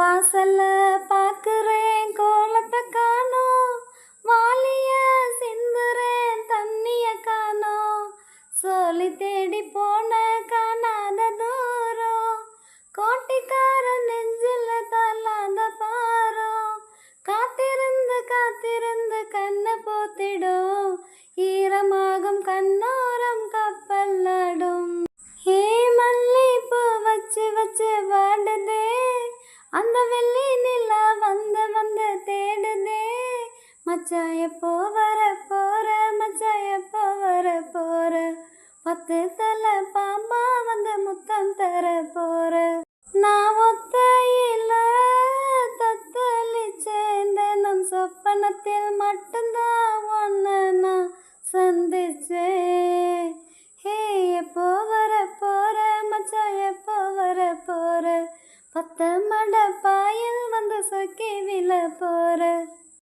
வாசல்ல பாக்குறேன் கோலத்தை காணோம், வாலிய சிந்துறேன் தண்ணிய காணோம். சொல்லி தேடி போன காணாத தூரம், கோட்டிக்கார நெஞ்சில தள்ளாத பாரம். காத்திருந்து காத்திருந்து கண்ணை போத்திடும், ஈரமாகும் கண்ணோரம் கப்பல்லாடும். ஹே மல்லிப்பூ வச்சு வச்சு வாடுதே, அந்த வெள்ளி நிலா வந்து வந்து தேடுதே. மச்சான் எப்போ வர போற, மச்சான் எப்போ வர போற, 10 தலை பாம்பா வந்து முத்தம் தர போற. நான் ஒத்தையில தத்தளிச்சேன், தினம் சொப்பனத்தில் மட்டும்தான் ஒன்ன நான் சந்திச்சேன். ஹே எப்போ வர போற, மச்சான் எப்போ வர போற, 10 மட பாயில் வந்து